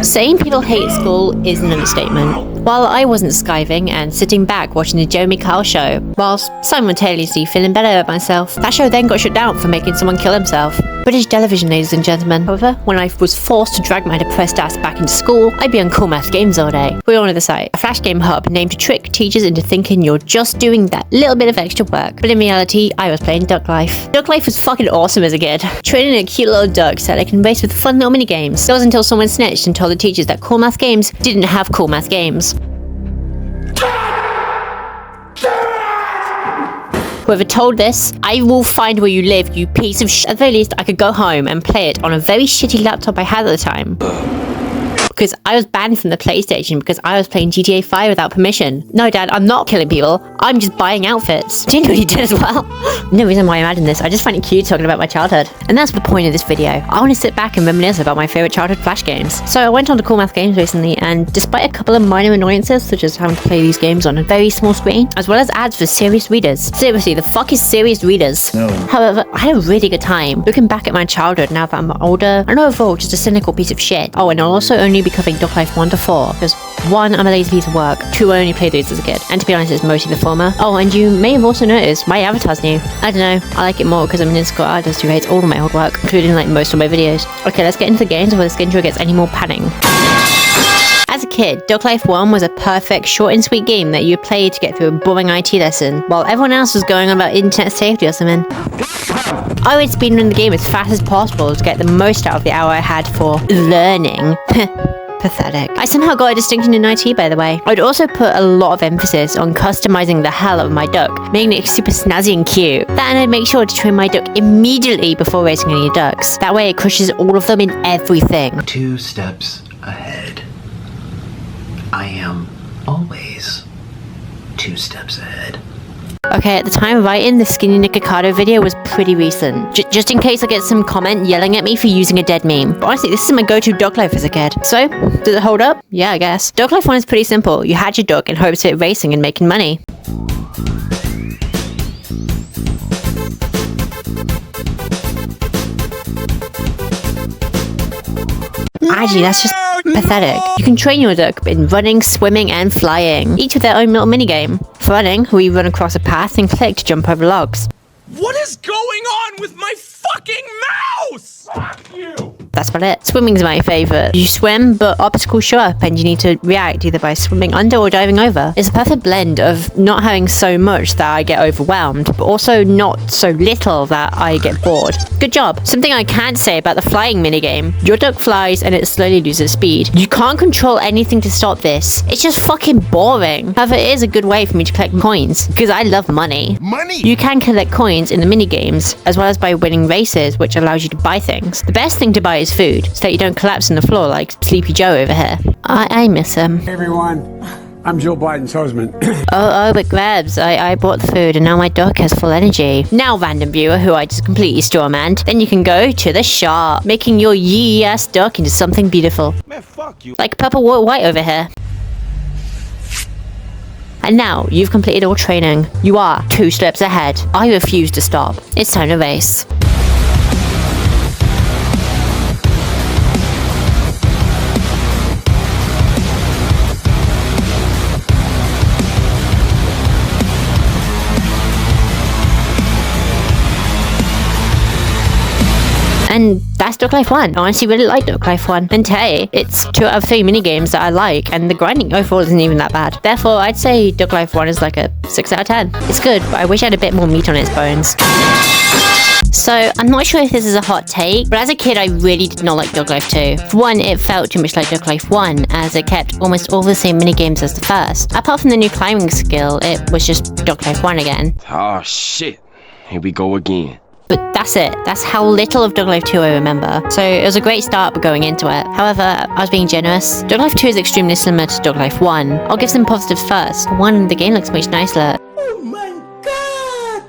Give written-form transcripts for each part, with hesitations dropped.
Saying people hate school is an understatement. While I wasn't skiving and sitting back watching the Jeremy Kyle show, whilst simultaneously feeling better about myself, that show then got shut down for making someone kill himself. British television, ladies and gentlemen. However, when I was forced to drag my depressed ass back into school, I'd be on cool math games all day. We all know the site, a flash game hub named to trick teachers into thinking you're just doing that little bit of extra work. But in reality, I was playing Duck Life. Duck Life was fucking awesome as a kid. Training a cute little duck so that I can race with fun little mini games. That was until someone snitched and told the teachers that cool math games didn't have cool math games. Whoever told this, I will find where you live, you piece of shit. At the very least, I could go home and play it on a very shitty laptop I had at the time. Because I was banned from the PlayStation because I was playing GTA 5 without permission. No, Dad, I'm not killing people. I'm just buying outfits. Do you know what he did as well? No reason why I'm adding this. I just find it cute talking about my childhood. And that's the point of this video. I want to sit back and reminisce about my favorite childhood Flash games. So I went on to Cool Math Games recently, and despite a couple of minor annoyances, such as having to play these games on a very small screen, as well as ads for serious readers. Seriously, the fuck is serious readers? No. However, I had a really good time looking back at my childhood now that I'm older, and overall just a cynical piece of shit. Oh, and I'll also only be covering Duck Life 1 to 4, because 1, I'm a lazy piece of work, 2, I only played those as a kid, and to be honest, it's mostly the former. Oh, and you may have also noticed my avatar's new. I don't know, I like it more because I'm an insecure artist who hates all of my old work, including like most of my videos. Okay, let's get into the games before this intro gets any more panning. As a kid, Duck Life 1 was a perfect, short and sweet game that you played to get through a boring IT lesson, while everyone else was going on about internet safety or something. I would speedrun the game as fast as possible to get the most out of the hour I had for learning. Pathetic. I somehow got a distinction in IT, by the way. I would also put a lot of emphasis on customizing the hell out of my duck, making it super snazzy and cute. That, and I'd make sure to train my duck immediately before racing any ducks. That way it crushes all of them in everything. 2 steps ahead. I am always 2 steps ahead. Okay, at the time of writing, the Skinny Nikocado video was pretty recent. Just in case I get some comment yelling at me for using a dead meme. But honestly, this is my go-to Duck Life as a kid. So, does it hold up? Yeah, I guess. Duck Life 1 is pretty simple. You hatch your duck in hopes of it racing and making money. Actually, that's just pathetic. You can train your duck in running, swimming, and flying, each with their own little minigame. For running, we run across a path and click to jump over logs. What is going on with my fucking mouse? Fuck you! That's about it. Swimming's my favourite. You swim, but obstacles show up and you need to react either by swimming under or diving over. It's a perfect blend of not having so much that I get overwhelmed, but also not so little that I get bored. Good job. Something I can't say about the flying minigame. Your duck flies and it slowly loses speed. You can't control anything to stop this. It's just fucking boring. However, it is a good way for me to collect coins, because I love money. Money! You can collect coins in the minigames, as well as by winning races, which allows you to buy things. The best thing to buy is food, so that you don't collapse on the floor like Sleepy Joe over here. I miss him. Hey everyone, I'm Joe Biden's husband. oh, but Grabs, I bought the food and now my duck has full energy. Now, random viewer who I just completely strawmanned, then you can go to the shop, making your yee-ass duck into something beautiful. Man, fuck you. Like purple white over here. And now, you've completed all training. You are 2 steps ahead. I refuse to stop. It's time to race. And that's Duck Life 1. I honestly really like Duck Life 1. And hey, it's 2 out of 3 minigames that I like, and the grinding overall isn't even that bad. Therefore, I'd say Duck Life 1 is like a 6 out of 10. It's good, but I wish I had a bit more meat on its bones. So, I'm not sure if this is a hot take, but as a kid I really did not like Duck Life 2. For one, it felt too much like Duck Life 1, as it kept almost all the same minigames as the first. Apart from the new climbing skill, it was just Duck Life 1 again. Oh shit, here we go again. But that's it. That's how little of Duck Life 2 I remember. So it was a great start going into it. However, I was being generous. Duck Life 2 is extremely similar to Duck Life 1. I'll give some positives first. For one, the game looks much nicer. Oh my god!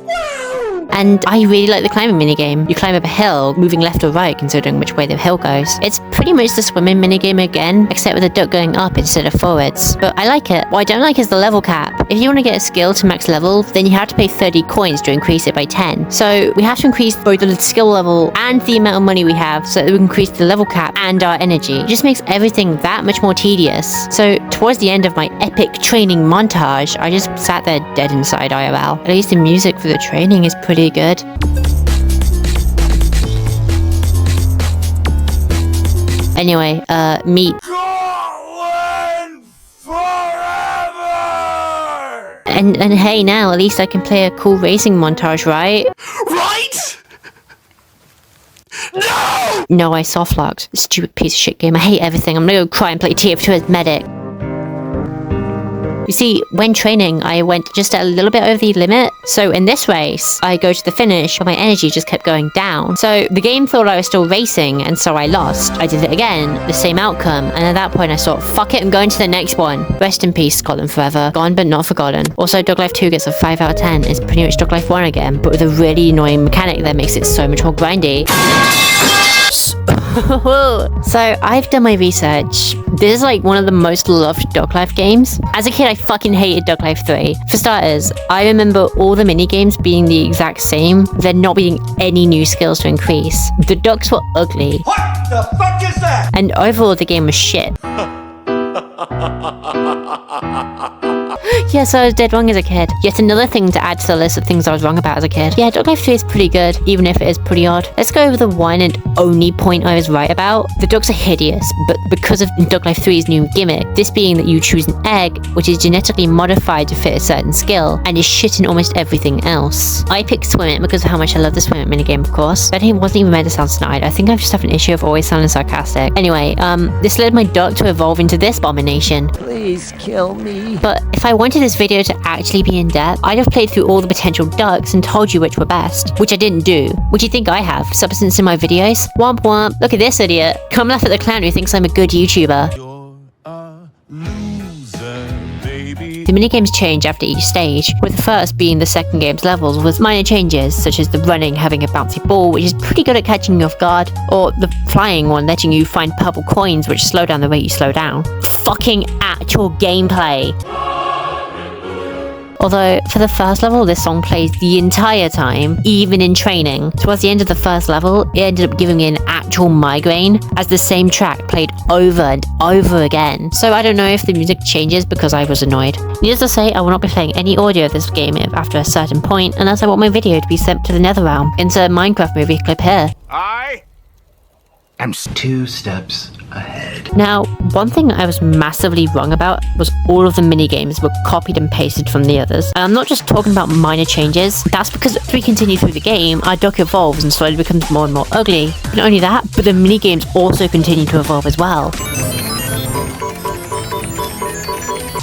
Wow! And I really like the climbing minigame. You climb up a hill, moving left or right considering which way the hill goes. It's pretty much the swimming minigame again, except with the duck going up instead of forwards. But I like it. What I don't like is the level cap. If you want to get a skill to max level, then you have to pay 30 coins to increase it by 10. So we have to increase both the skill level and the amount of money we have so that we can increase the level cap and our energy. It just makes everything that much more tedious. So towards the end of my epic training montage, I just sat there dead inside IRL. At least the music for the training is pretty good. Anyway, meet. And hey, now at least I can play a cool racing montage, right? Right? No! No, I softlocked. Stupid piece of shit game. I hate everything. I'm gonna go cry and play TF2 as medic. You see, when training, I went just a little bit over the limit. So in this race, I go to the finish, but my energy just kept going down. So the game thought I was still racing, and so I lost. I did it again, the same outcome, and at that point I thought, fuck it, I'm going to the next one. Rest in peace, Scotland forever. Gone but not forgotten. Also, Dog Life 2 gets a 5 out of 10. It's pretty much Dog Life 1 again, but with a really annoying mechanic that makes it so much more grindy. So I've done my research. This is like one of the most loved Dog Life games. As a kid, I fucking hated Dog Life 3. For starters, I remember all the mini games being the exact same, there not being any new skills to increase. The ducks were ugly. What the fuck is that? And overall, the game was shit. Yes, I was dead wrong as a kid. Yet another thing to add to the list of things I was wrong about as a kid. Yeah, Dog Life 3 is pretty good, even if it is pretty odd. Let's go over the one and only point I was right about. The ducks are hideous, but because of Dog Life 3's new gimmick, this being that you choose an egg, which is genetically modified to fit a certain skill, and is shit in almost everything else. I picked Swim It because of how much I love the Swim It minigame, of course. But it wasn't even meant to sound snide. I think I just have an issue of always sounding sarcastic. Anyway, this led my duck to evolve into this abomination. Please kill me. But if I wanted this video to actually be in depth, I'd have played through all the potential ducks and told you which were best, which I didn't do. Would you think I have substance in my videos? Womp womp, look at this idiot. Come laugh at the clown who thinks I'm a good YouTuber. The minigames change after each stage, with the first being the second game's levels with minor changes, such as the running having a bouncy ball, which is pretty good at catching you off guard, or the flying one letting you find purple coins which slow down the rate you slow down. Fucking actual gameplay! Although, for the first level, this song plays the entire time, even in training. Towards the end of the first level, it ended up giving me an actual migraine, as the same track played over and over again. So I don't know if the music changes because I was annoyed. Needless to say, I will not be playing any audio of this game after a certain point, unless I want my video to be sent to the Netherrealm. Insert Minecraft movie clip here. I'm 2 steps ahead. Now, one thing I was massively wrong about was all of the minigames were copied and pasted from the others. And I'm not just talking about minor changes. That's because as we continue through the game, our duck evolves and slowly becomes more and more ugly. Not only that, but the minigames also continue to evolve as well.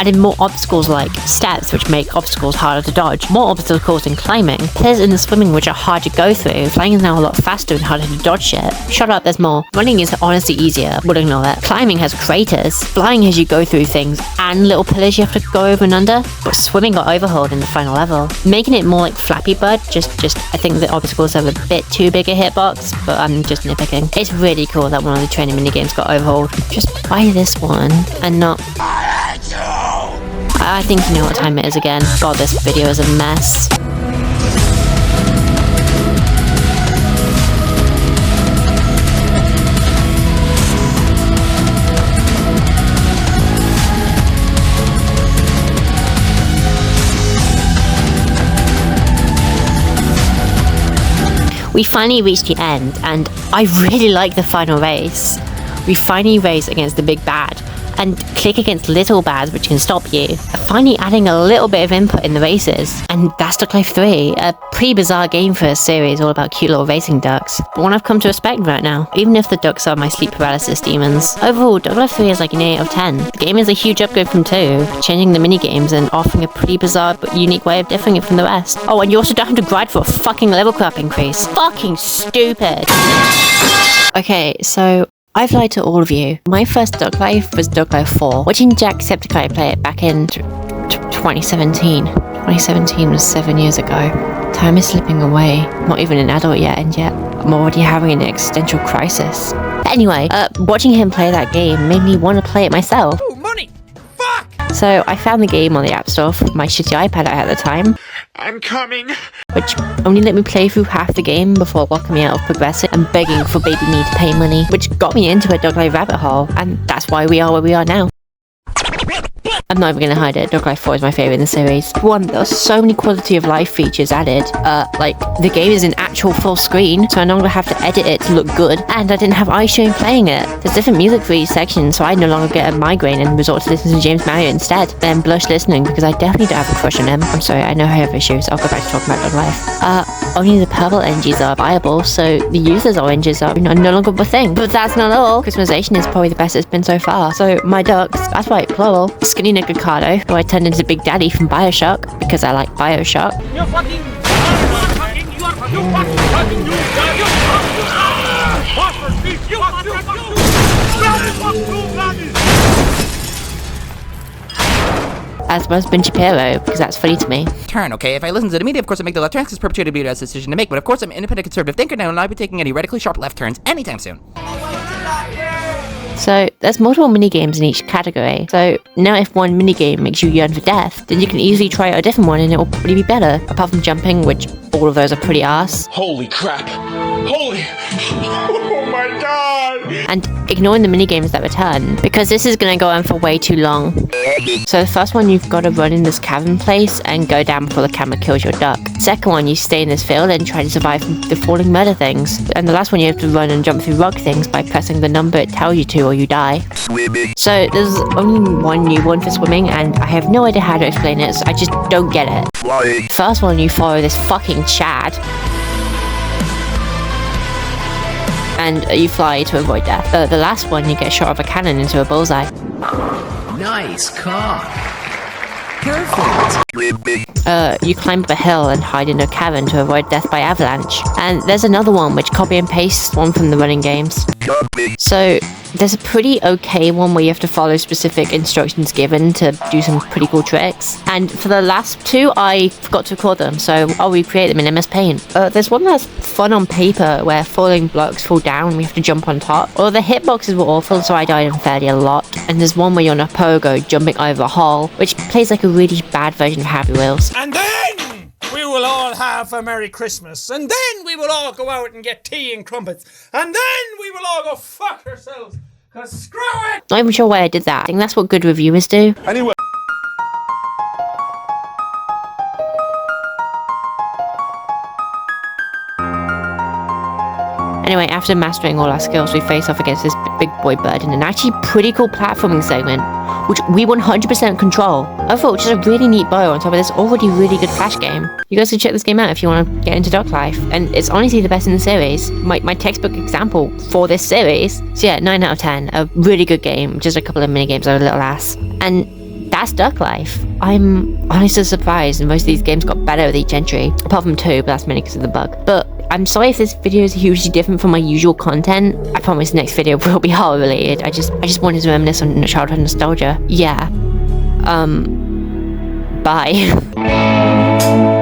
Added more obstacles like steps, which make obstacles harder to dodge, more obstacles in climbing, pillars in the swimming which are hard to go through, flying is now a lot faster and harder to dodge shit. Shut up, there's more. Running is honestly easier, would ignore that. Climbing has craters, flying has you go through things, and little pillars you have to go over and under, but swimming got overhauled in the final level. Making it more like Flappy Bird, just I think the obstacles have a bit too big a hitbox, but I'm just nitpicking. It's really cool that one of the training minigames got overhauled. Just buy this one, and not... I think you know what time it is again. God, this video is a mess. We finally reached the end, and I really like the final race. We finally race against the big bad, and click against little bads which can stop you, finally adding a little bit of input in the races. And that's Duck Life 3, a pretty bizarre game for a series all about cute little racing ducks, but one I've come to respect right now, even if the ducks are my sleep paralysis demons. Overall, Duck Life 3 is like an 8 out of 10. The game is a huge upgrade from 2, changing the minigames and offering a pretty bizarre but unique way of differing it from the rest. Oh, and you also don't have to grind for a fucking level cap increase. Fucking stupid! Okay, so I've lied to all of you. My first Duck Life was Duck Life 4, watching Jacksepticeye play it back in 2017. 2017 was 7 years ago. Time is slipping away. I'm not even an adult yet, and yet I'm already having an existential crisis. Anyway, watching him play that game made me want to play it myself. Ooh, money! Fuck! So I found the game on the App Store for my shitty iPad I had at the time, I'm coming. which only let me play through half the game before locking me out of Progressive and begging for baby me to pay money, which got me into a Duck Life rabbit hole, and that's why we are where we are now. I'm not even gonna hide it, Duck Life 4 is my favourite in the series. One, there's so many quality of life features added. Like, the game is in actual full screen, so I no longer have to edit it to look good, and I didn't have iStream playing it. There's different music for each section, so I no longer get a migraine and resort to listening to James Marriott instead. Then blush listening, because I definitely don't have a crush on him. I'm sorry, I know I have issues, I'll go back to talking about Duck Life. Only the purple NGs are viable, so the users' oranges are no longer a thing. But that's not all. Customization is probably the best it's been so far. So my ducks, that's right, plural. Skinny Nigricardo, who I turned into Big Daddy from Bioshock, because I like Bioshock. As well as Ben Shapiro, because that's funny to me. Turn, okay? If I listen to the media, of course I make the left turns because perpetuity be a decision to make, but of course I'm an independent conservative thinker now and I'll be taking any radically sharp left turns anytime soon. So there's multiple minigames in each category. So now if one minigame makes you yearn for death, then you can easily try out a different one and it will probably be better. Apart from jumping, which all of those are pretty arse. Holy crap. Holy. Oh my god. And ignoring the minigames that return, because this is going to go on for way too long. So the first one, you've got to run in this cavern place and go down before the camera kills your duck. Second one, you stay in this field and try to survive from the falling murder things. And the last one, you have to run and jump through rock things by pressing the number it tells you to or you die. So there's only one new one for swimming and I have no idea how to explain it, so I just don't get it. First one, you follow this fucking Chad. And you fly to avoid death. The last one, you get shot of a cannon into a bullseye. Nice cock. You climb up a hill and hide in a cavern to avoid death by avalanche. And there's another one which copy and pastes one from the running games. So there's a pretty okay one where you have to follow specific instructions given to do some pretty cool tricks. And for the last two, I forgot to record them, so I'll recreate them in MS Paint. There's one that's fun on paper where falling blocks fall down and we have to jump on top. Well, the hitboxes were awful, so I died unfairly a lot. And there's one where you're on a pogo jumping over a hole, which plays like a really bad version of Happy Wheels. And then we will all have a Merry Christmas. And then we will all go out and get tea and crumpets. And then we will all go fuck ourselves. Cause screw it! Not even sure why I did that. I think that's what good reviewers do. Anyway. Anyway, after mastering all our skills, we face off against this big boy bird in an actually pretty cool platforming segment, which we 100% control. Overall, which is a really neat bow on top of this already really good Flash game. You guys should check this game out if you want to get into Duck Life, and it's honestly the best in the series. My textbook example for this series. So yeah, 9 out of 10. A really good game, just a couple of mini-games are a little ass. And that's Duck Life. I'm honestly surprised, and most of these games got better with each entry, apart from 2, but that's mainly because of the bug. But I'm sorry if this video is hugely different from my usual content. I promise the next video will be horror related. I just wanted to reminisce on childhood nostalgia. Yeah. Bye.